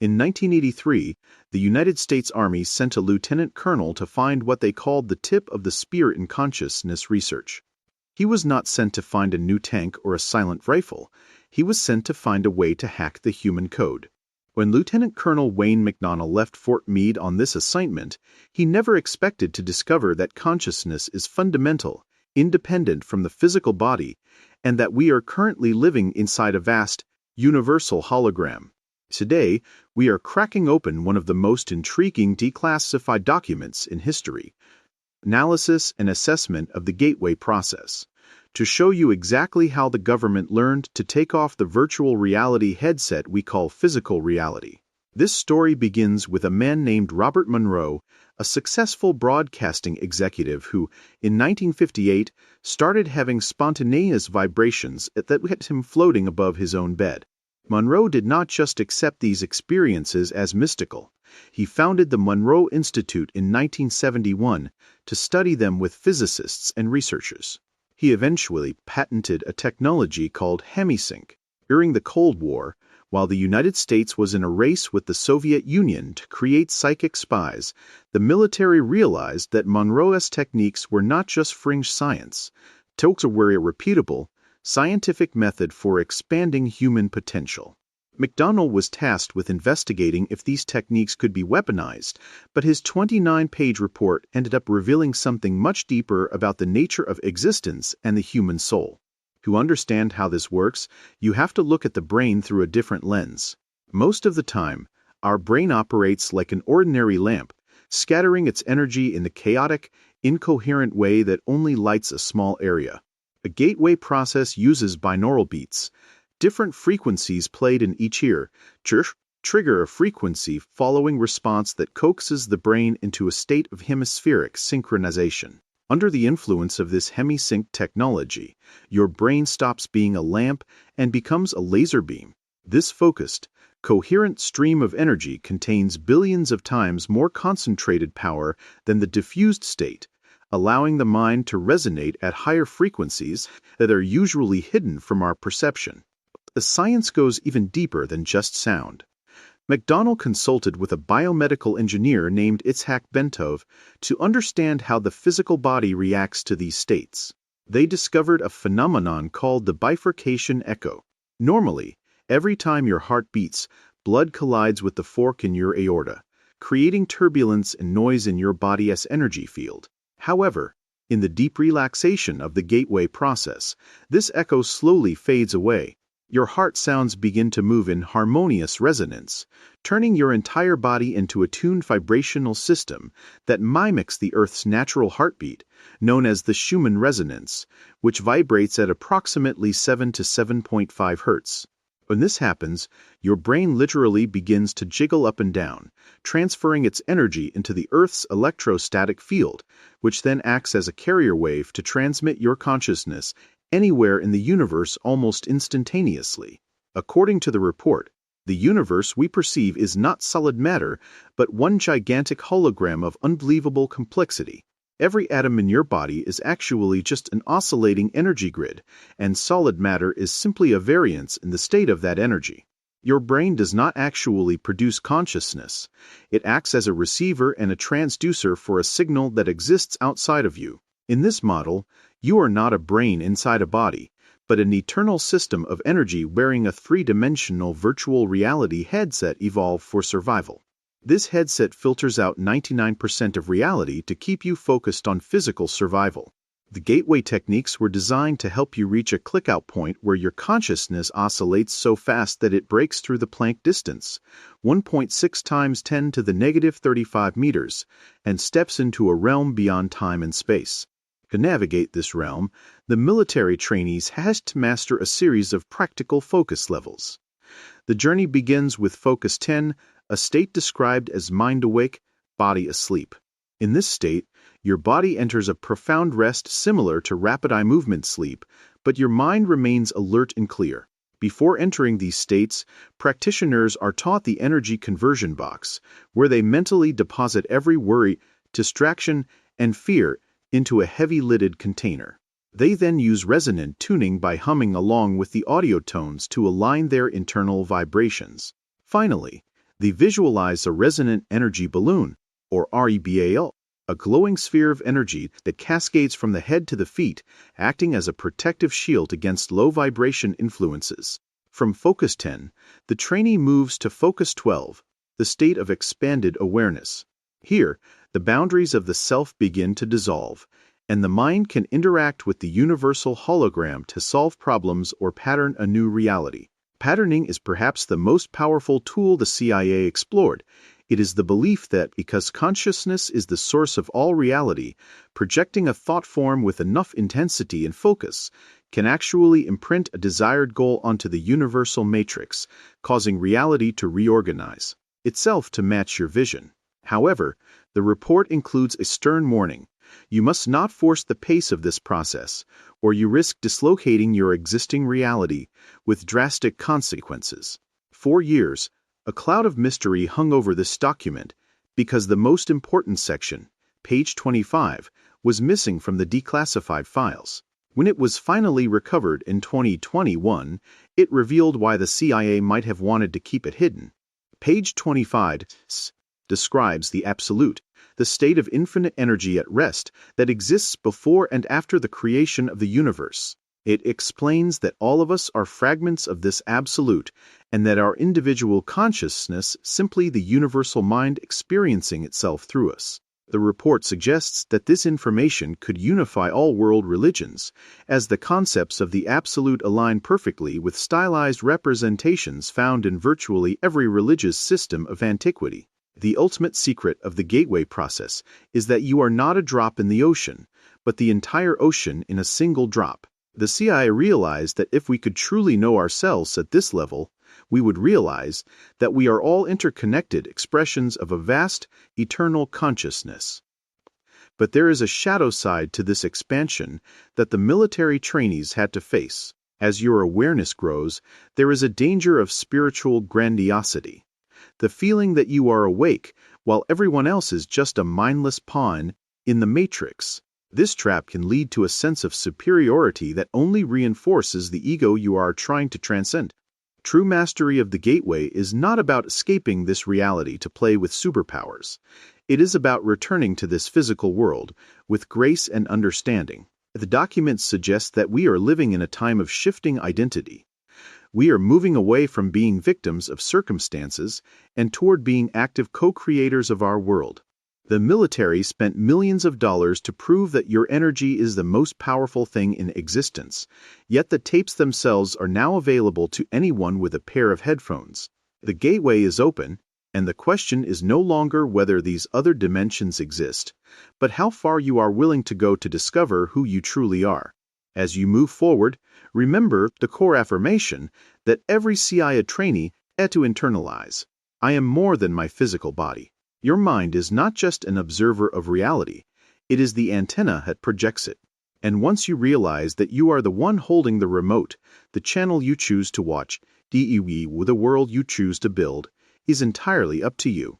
In 1983, the United States Army sent a lieutenant colonel to find what they called the tip of the spear in consciousness research. He was not sent to find a new tank or a silent rifle. He was sent to find a way to hack the human code. When Lieutenant Colonel Wayne McDonnell left Fort Meade on this assignment, he never expected to discover that consciousness is fundamental, independent from the physical body, and that we are currently living inside a vast, universal hologram. Today, we are cracking open one of the most intriguing declassified documents in history, Analysis and Assessment of the Gateway Process, to show you exactly how the government learned to take off the virtual reality headset we call physical reality. This story begins with a man named Robert Monroe, a successful broadcasting executive who, in 1958, started having spontaneous vibrations that kept him floating above his own bed. Monroe did not just accept these experiences as mystical. He founded the Monroe Institute in 1971 to study them with physicists and researchers. He eventually patented a technology called Hemi-Sync. During the Cold War, while the United States was in a race with the Soviet Union to create psychic spies, the military realized that Monroe's techniques were not just fringe science. They were a repeatable, scientific method for expanding human potential. McDonnell was tasked with investigating if these techniques could be weaponized, but his 29-page report ended up revealing something much deeper about the nature of existence and the human soul. To understand how this works, you have to look at the brain through a different lens. Most of the time, our brain operates like an ordinary lamp, scattering its energy in the chaotic, incoherent way that only lights a small area. A gateway process uses binaural beats. Different frequencies played in each ear trigger a frequency following response that coaxes the brain into a state of hemispheric synchronization. Under the influence of this Hemi-Sync technology, your brain stops being a lamp and becomes a laser beam. This focused, coherent stream of energy contains billions of times more concentrated power than the diffused state, allowing the mind to resonate at higher frequencies that are usually hidden from our perception. The science goes even deeper than just sound. McDonnell consulted with a biomedical engineer named Itzhak Bentov to understand how the physical body reacts to these states. They discovered a phenomenon called the Bifurcation Echo. Normally, every time your heart beats, blood collides with the fork in your aorta, creating turbulence and noise in your body's energy field. However, in the deep relaxation of the gateway process, this echo slowly fades away. Your heart sounds begin to move in harmonious resonance, turning your entire body into a tuned vibrational system that mimics the Earth's natural heartbeat, known as the Schumann resonance, which vibrates at approximately 7 to 7.5 Hz. When this happens, your brain literally begins to jiggle up and down, transferring its energy into the Earth's electrostatic field, which then acts as a carrier wave to transmit your consciousness anywhere in the universe almost instantaneously. According to the report, the universe we perceive is not solid matter, but one gigantic hologram of unbelievable complexity. Every atom in your body is actually just an oscillating energy grid, and solid matter is simply a variance in the state of that energy. Your brain does not actually produce consciousness. It acts as a receiver and a transducer for a signal that exists outside of you. In this model, you are not a brain inside a body, but an eternal system of energy wearing a three-dimensional virtual reality headset evolved for survival. This headset filters out 99% of reality to keep you focused on physical survival. The gateway techniques were designed to help you reach a click-out point where your consciousness oscillates so fast that it breaks through the Planck distance, 1.6 times 10 to the negative 35 meters, and steps into a realm beyond time and space. To navigate this realm, the military trainees has to master a series of practical focus levels. The journey begins with Focus 10, a state described as mind awake, body asleep. In this state, your body enters a profound rest similar to rapid eye movement sleep, but your mind remains alert and clear. Before entering these states, practitioners are taught the energy conversion box, where they mentally deposit every worry, distraction, and fear into a heavy-lidded container. They then use resonant tuning by humming along with the audio tones to align their internal vibrations. Finally, They visualize a resonant energy balloon, or REBAL, a glowing sphere of energy that cascades from the head to the feet, acting as a protective shield against low-vibration influences. From Focus 10, the trainee moves to Focus 12, the state of expanded awareness. Here, the boundaries of the self begin to dissolve, and the mind can interact with the universal hologram to solve problems or pattern a new reality. Patterning is perhaps the most powerful tool the CIA explored. It is the belief that because consciousness is the source of all reality, projecting a thought form with enough intensity and focus can actually imprint a desired goal onto the universal matrix, causing reality to reorganize itself to match your vision. However, the report includes a stern warning. You must not force the pace of this process, or you risk dislocating your existing reality with drastic consequences. For years, a cloud of mystery hung over this document because the most important section, page 25, was missing from the declassified files. When it was finally recovered in 2021, it revealed why the CIA might have wanted to keep it hidden. Page 25 describes the absolute, the state of infinite energy at rest that exists before and after the creation of the universe. It explains that all of us are fragments of this absolute, and that our individual consciousness simply the universal mind experiencing itself through us. The report suggests that this information could unify all world religions, as the concepts of the absolute align perfectly with stylized representations found in virtually every religious system of antiquity. The ultimate secret of the gateway process is that you are not a drop in the ocean, but the entire ocean in a single drop. The CIA realized that if we could truly know ourselves at this level, we would realize that we are all interconnected expressions of a vast, eternal consciousness. But there is a shadow side to this expansion that the military trainees had to face. As your awareness grows, there is a danger of spiritual grandiosity. The feeling that you are awake while everyone else is just a mindless pawn in the matrix. This trap can lead to a sense of superiority that only reinforces the ego you are trying to transcend. True mastery of the gateway is not about escaping this reality to play with superpowers. It is about returning to this physical world with grace and understanding. The documents suggest that we are living in a time of shifting identity. We are moving away from being victims of circumstances and toward being active co-creators of our world. The military spent millions of dollars to prove that your energy is the most powerful thing in existence, yet the tapes themselves are now available to anyone with a pair of headphones. The gateway is open, and the question is no longer whether these other dimensions exist, but how far you are willing to go to discover who you truly are. As you move forward, remember the core affirmation that every CIA trainee had to internalize. I am more than my physical body. Your mind is not just an observer of reality, it is the antenna that projects it. And once you realize that you are the one holding the remote, the channel you choose to watch, the world you choose to build, is entirely up to you.